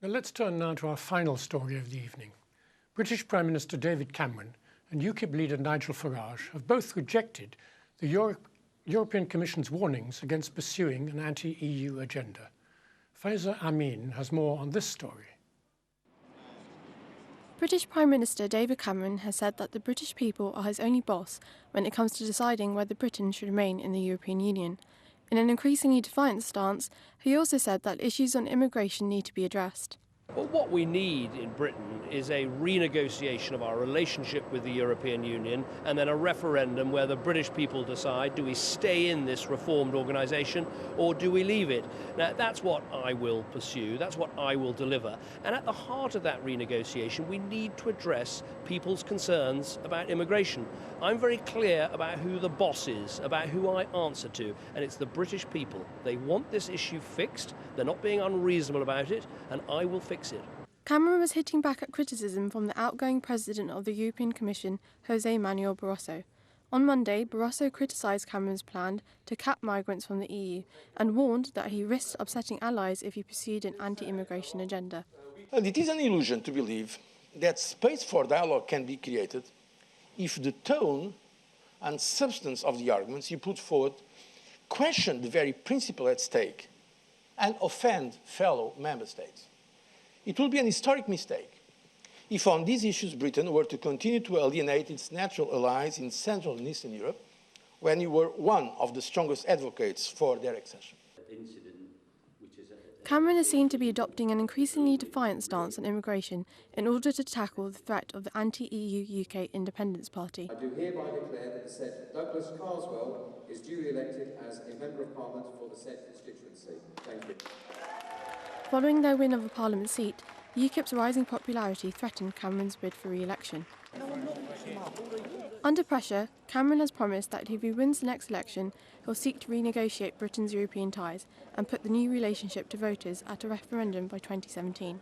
Well, let's turn now to our final story of the evening. British Prime Minister David Cameron and UKIP leader Nigel Farage have both rejected the European Commission's warnings against pursuing an anti-EU agenda. Mohammed Amin has more on this story. British Prime Minister David Cameron has said that the British people are his only boss when it comes to deciding whether Britain should remain in the European Union. In an increasingly defiant stance, he also said that issues on immigration need to be addressed. Well, what we need in Britain is a renegotiation of our relationship with the European Union and then a referendum where the British people decide, do we stay in this reformed organisation or do we leave it? Now, that's what I will pursue, that's what I will deliver. And at the heart of that renegotiation, we need to address people's concerns about immigration. I'm very clear about who the boss is, about who I answer to, and it's the British people. They want this issue fixed, they're not being unreasonable about it, and I will fix it. Cameron was hitting back at criticism from the outgoing president of the European Commission, Jose Manuel Barroso. On Monday, Barroso criticised Cameron's plan to cap migrants from the EU and warned that he risked upsetting allies if he pursued an anti-immigration agenda. And it is an illusion to believe that space for dialogue can be created if the tone and substance of the arguments you put forward question the very principle at stake and offend fellow member states. It will be an historic mistake if on these issues Britain were to continue to alienate its natural allies in Central and Eastern Europe when you were one of the strongest advocates for their accession. Cameron is seen to be adopting an increasingly defiant stance on immigration in order to tackle the threat of the anti-EU UK Independence Party. I do hereby declare that the said Douglas Carswell is duly elected as a Member of Parliament for the said constituency. Thank you. Following their win of a Parliament seat, UKIP's rising popularity threatened Cameron's bid for re-election. Under pressure, Cameron has promised that if he wins the next election, he'll seek to renegotiate Britain's European ties and put the new relationship to voters at a referendum by 2017.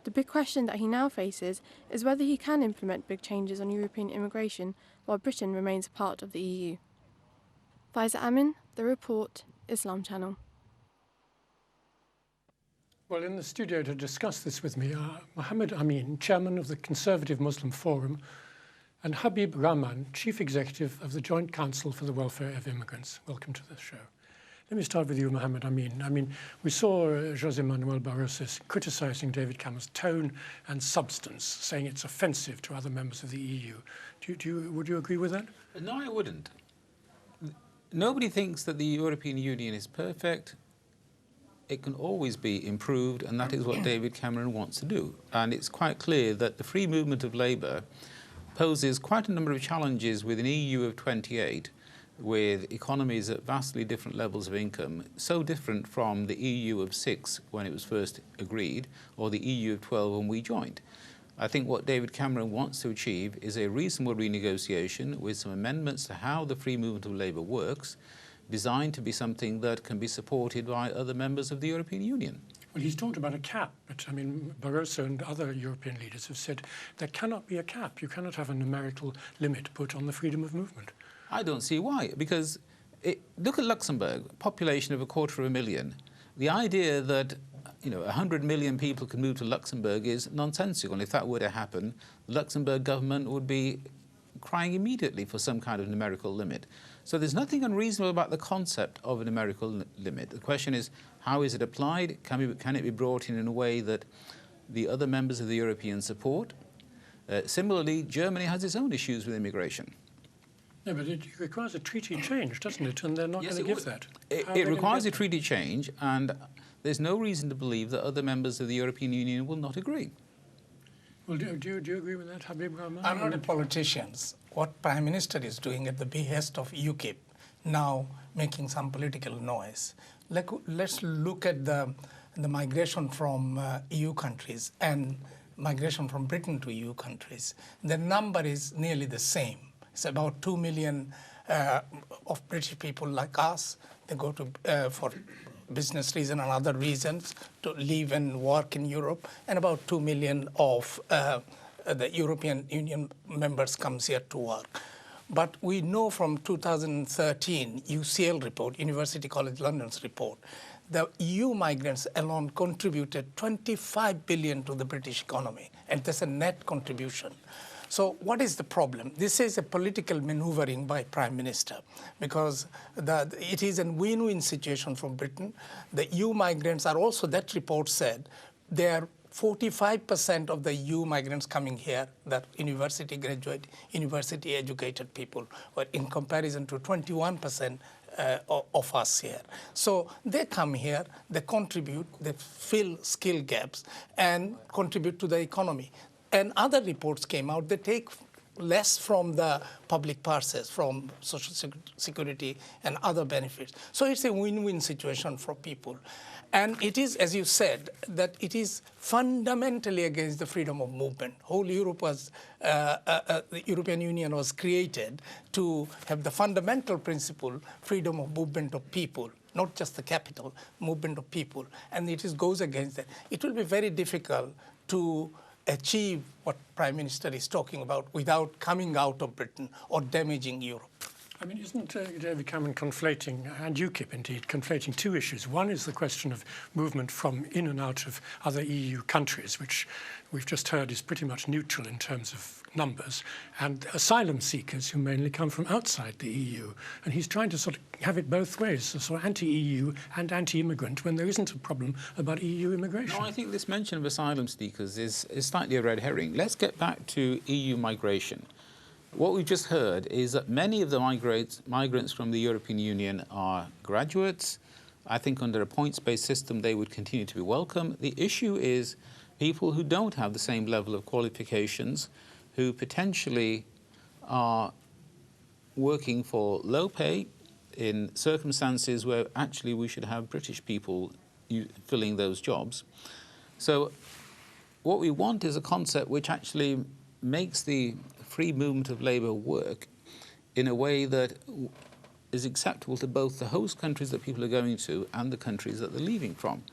The big question that he now faces is whether he can implement big changes on European immigration while Britain remains a part of the EU. Mohammed Amin, The Report, Islam Channel. Well, in the studio to discuss this with me are Mohammed Amin, chairman of the Conservative Muslim Forum, and Habib Rahman, chief executive of the Joint Council for the Welfare of Immigrants. Welcome to the show. Let me start with you, Mohammed Amin. I mean, we saw Jose Manuel Barroso criticising David Cameron's tone and substance, saying it's offensive to other members of the EU. Would you agree with that? No, I wouldn't. Nobody thinks that the European Union is perfect. It can always be improved, and that is what David Cameron wants to do. And it's quite clear that the free movement of labour poses quite a number of challenges with an EU of 28, with economies at vastly different levels of income, so different from the EU of 6 when it was first agreed, or the EU of 12 when we joined. I think what David Cameron wants to achieve is a reasonable renegotiation with some amendments to how the free movement of labour works, designed to be something that can be supported by other members of the European Union. Well, he's talked about a cap, but I mean, Barroso and other European leaders have said there cannot be a cap. You cannot have a numerical limit put on the freedom of movement. I don't see why, because look at Luxembourg, population of 250,000. The idea that 100 million people can move to Luxembourg is nonsensical. And if that were to happen, the Luxembourg government would be crying immediately for some kind of numerical limit. So there's nothing unreasonable about the concept of a numerical limit. The question is, how is it applied? Can it be brought in a way that the other members of the European support? Similarly, Germany has its own issues with immigration. No, but it requires a treaty change, doesn't it? And they're not going to give that. It requires a treaty change, and there's no reason to believe that other members of the European Union will not agree. Well, do you agree with that, Habib Rahman? I'm not a politician. What Prime Minister is doing at the behest of UKIP, now making some political noise. Let's look at the migration from EU countries and migration from Britain to EU countries. The number is nearly the same. It's about 2 million of British people like us. They go to for business reasons and other reasons to live and work in Europe, and about 2 million of the European Union members comes here to work. But we know from 2013 UCL report, University College London's report, the EU migrants alone contributed 25 billion to the British economy, and that's a net contribution. So what is the problem? This is a political maneuvering by Prime Minister, because it is a win-win situation for Britain. The EU migrants are also, that report said, they are 45% of the EU migrants coming here, that university graduate, university educated people, but in comparison to 21% of us here. So they come here, they contribute, they fill skill gaps and contribute to the economy. And other reports came out, they take less from the public purses, from social security and other benefits. So it's a win-win situation for people. And it is, as you said, that it is fundamentally against the freedom of movement. Whole Europe was, the European Union was created to have the fundamental principle, freedom of movement of people, not just the capital, movement of people. And it goes against that. It will be very difficult to achieve what Prime Minister is talking about without coming out of Britain or damaging Europe. I mean, isn't David Cameron conflating, and UKIP indeed, conflating two issues? One is the question of movement from in and out of other EU countries, which we've just heard is pretty much neutral in terms of numbers, and asylum seekers who mainly come from outside the EU. And he's trying to sort of have it both ways, so sort of anti-EU and anti-immigrant, when there isn't a problem about EU immigration. No, I think this mention of asylum seekers is slightly a red herring. Let's get back to EU migration. What we've just heard is that many of the migrants from the European Union are graduates. I think under a points-based system they would continue to be welcome. The issue is people who don't have the same level of qualifications, who potentially are working for low pay in circumstances where actually we should have British people filling those jobs. So what we want is a concept which actually makes the free movement of labour work in a way that is acceptable to both the host countries that people are going to and the countries that they're leaving from.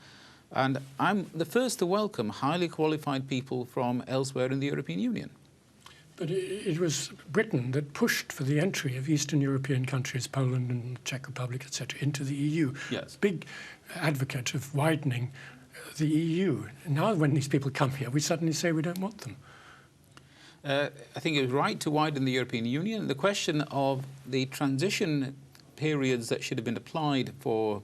And I'm the first to welcome highly qualified people from elsewhere in the European Union. But it was Britain that pushed for the entry of Eastern European countries, Poland and Czech Republic, etc., into the EU. Yes. Big advocate of widening the EU. Now when these people come here, we suddenly say we don't want them. I think it was right to widen the European Union. The question of the transition periods that should have been applied for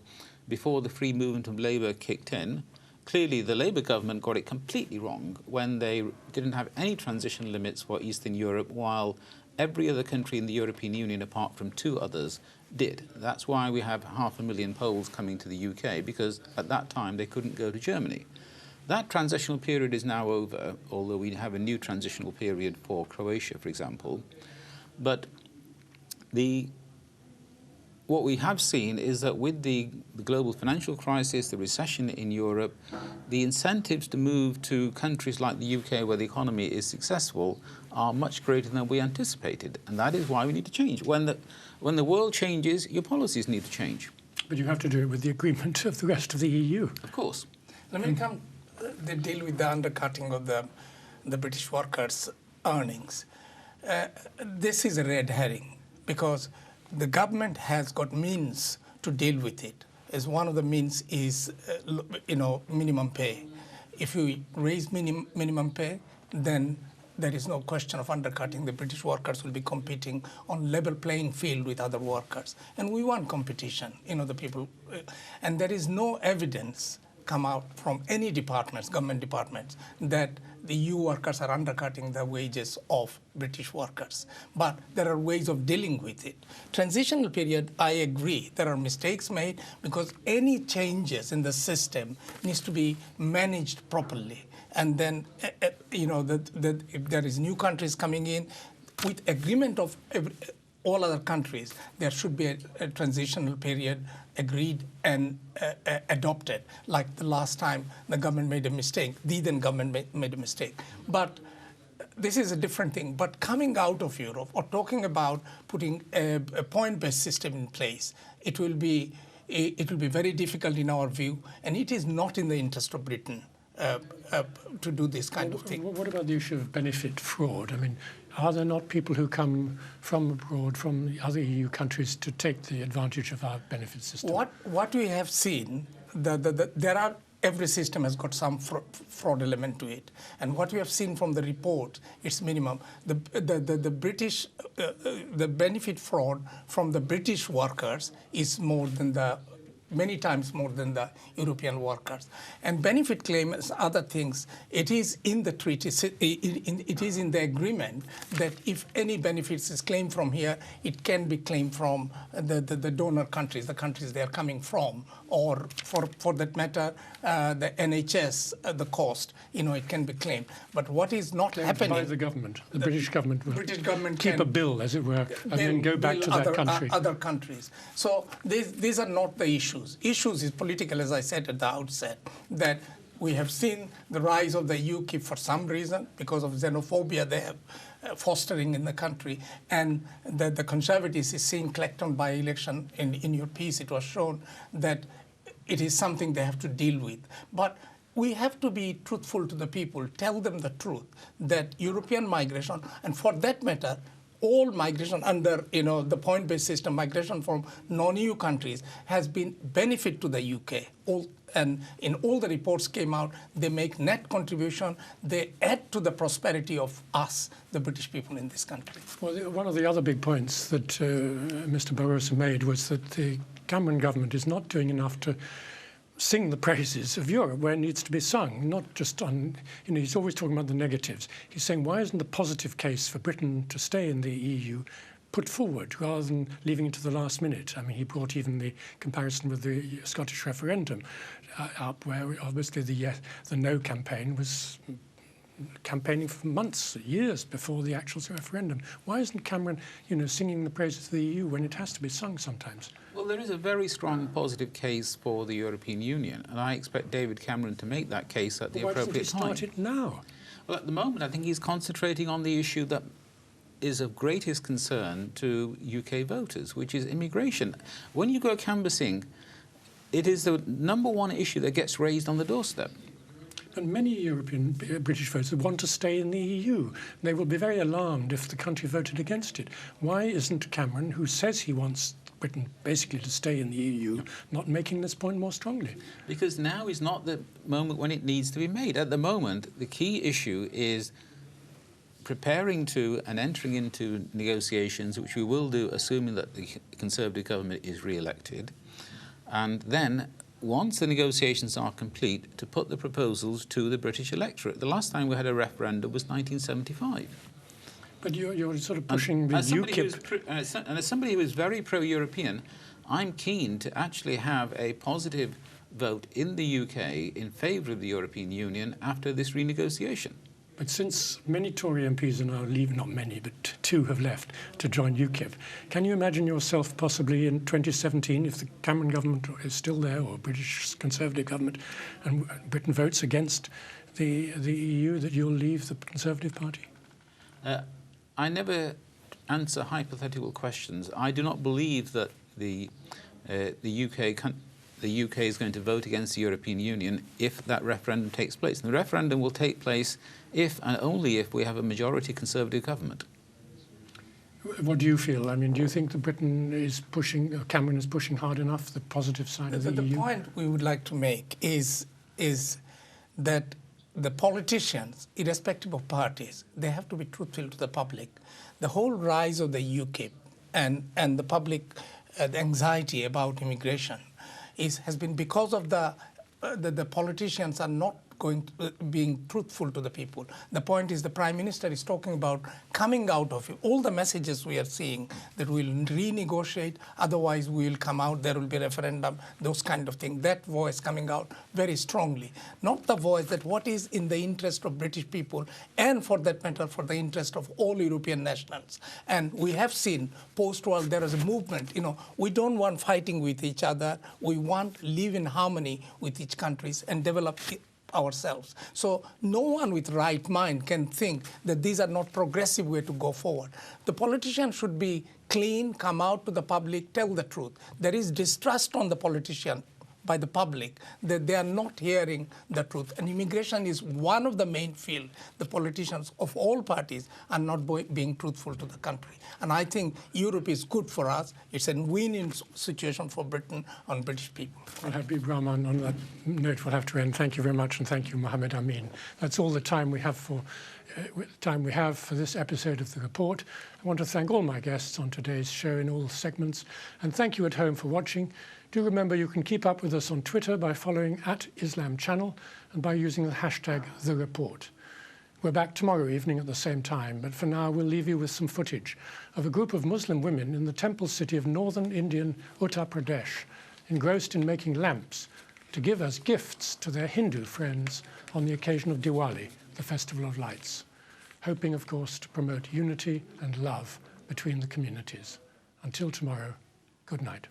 before the free movement of labour kicked in, clearly the Labour government got it completely wrong when they didn't have any transition limits for Eastern Europe, while every other country in the European Union, apart from two others, did. That's why we have 500,000 Poles coming to the UK, because at that time they couldn't go to Germany. That transitional period is now over, although we have a new transitional period for Croatia, for example. But what we have seen is that with the global financial crisis, the recession in Europe, the incentives to move to countries like the UK where the economy is successful are much greater than we anticipated. And that is why we need to change. When the world changes, your policies need to change. But you have to do it with the agreement of the rest of the EU. Of course. Let me come. They deal with the undercutting of the British workers' earnings. This is a red herring because the government has got means to deal with it. As one of the means is, minimum pay. If you raise minimum pay, then there is no question of undercutting. The British workers will be competing on level playing field with other workers. And we want competition, the people. And there is no evidence come out from any departments, government departments, that the EU workers are undercutting the wages of British workers. But there are ways of dealing with it. Transitional period, I agree, there are mistakes made because any changes in the system needs to be managed properly. And then, if there is new countries coming in, with agreement of all other countries, there should be a transitional period agreed and adopted. Like the last time the government made a mistake, the then government made a mistake. But this is a different thing. But coming out of Europe or talking about putting a point-based system in place, it will be very difficult in our view, and it is not in the interest of Britain to do this kind of thing. What about the issue of benefit fraud? I mean, are there not people who come from abroad, from the other EU countries, to take the advantage of our benefit system? What we have seen, every system has got some fraud element to it, and what we have seen from the report, it's minimum. The British, the benefit fraud from the British workers is many times more than the European workers. And benefit claims, other things, it is in the treaty, it is in the agreement that if any benefits is claimed from here, it can be claimed from the donor countries, the countries they are coming from, or for that matter, the NHS, the cost, it can be claimed. But what is not happening... by the government. The British government will keep can a bill, as it were, and then go back to that country. Other countries. So these are not the issues. Issues is political, as I said at the outset, that we have seen the rise of the UKIP for some reason, because of xenophobia they have fostering in the country, and the Conservatives is seeing Clacton by-election. In your piece, it was shown that it is something they have to deal with. But we have to be truthful to the people, tell them the truth, that European migration, and for that matter, all migration under the point-based system, migration from non-EU countries, has been benefit to the UK. And in all the reports came out, they make net contribution, they add to the prosperity of us, the British people in this country. Well, one of the other big points that Mr. Barroso made was that the Cameron government is not doing enough to sing the praises of Europe where it needs to be sung, not just on, he's always talking about the negatives. He's saying, why isn't the positive case for Britain to stay in the EU put forward rather than leaving it to the last minute? I mean, he brought even the comparison with the Scottish referendum up, where obviously the no campaign was campaigning for months, years before the actual referendum. Why isn't Cameron, singing the praises of the EU when it has to be sung sometimes? Well, there is a very strong positive case for the European Union, and I expect David Cameron to make that case at the appropriate time. Why doesn't he start it now? Well, at the moment, I think he's concentrating on the issue that is of greatest concern to UK voters, which is immigration. When you go canvassing, it is the number one issue that gets raised on the doorstep. And many British voters want to stay in the EU. They will be very alarmed if the country voted against it. Why isn't Cameron, who says he wants Britain basically to stay in the EU, not making this point more strongly? Because now is not the moment when it needs to be made. At the moment, the key issue is preparing to and entering into negotiations, which we will do assuming that the Conservative government is re-elected, and then once the negotiations are complete, to put the proposals to the British electorate. The last time we had a referendum was 1975. But you're sort of pushing the UKIP... And as somebody who is very pro-European, I'm keen to actually have a positive vote in the UK in favour of the European Union after this renegotiation. But since many Tory MPs are now leaving, not many, but two have left to join UKIP, can you imagine yourself possibly in 2017, if the Cameron government is still there, or British Conservative government, and Britain votes against the EU, that you'll leave the Conservative Party? I never answer hypothetical questions. I do not believe that the UK is going to vote against the European Union if that referendum takes place. And the referendum will take place if and only if we have a majority Conservative government. What do you feel? I mean, do you think that Britain is pushing, Cameron is pushing hard enough the positive side of the EU? The point we would like to make is that the politicians, irrespective of parties, they have to be truthful to the public. The whole rise of the UKIP and the public the anxiety about immigration has been because of the politicians are not being truthful to the people. The point is the Prime Minister is talking about coming out of it. All the messages we are seeing that we'll renegotiate, otherwise we will come out, there will be a referendum, those kind of things. That voice coming out very strongly. Not the voice that what is in the interest of British people and for that matter for the interest of all European nationals. And we have seen post-war there is a movement, we don't want fighting with each other. We want live in harmony with each countries and develop ourselves. So no one with right mind can think that these are not progressive way to go forward. The politicians should be clean, come out to the public, tell the truth. There is distrust on the politician by the public that they are not hearing the truth. And immigration is one of the main fields. The politicians of all parties are not being truthful to the country. And I think Europe is good for us. It's a win-win situation for Britain and British people. Well, Habib Rahman, on that note, we'll have to end. Thank you very much, and thank you, Mohammed Amin. That's all the time we have for this episode of The Report. I want to thank all my guests on today's show in all segments, and thank you at home for watching. Do remember you can keep up with us on Twitter by following @IslamChannel and by using the hashtag #TheReport. We're back tomorrow evening at the same time, but for now we'll leave you with some footage of a group of Muslim women in the temple city of northern Indian Uttar Pradesh, engrossed in making lamps to give as gifts to their Hindu friends on the occasion of Diwali, the Festival of Lights, hoping, of course, to promote unity and love between the communities. Until tomorrow, good night.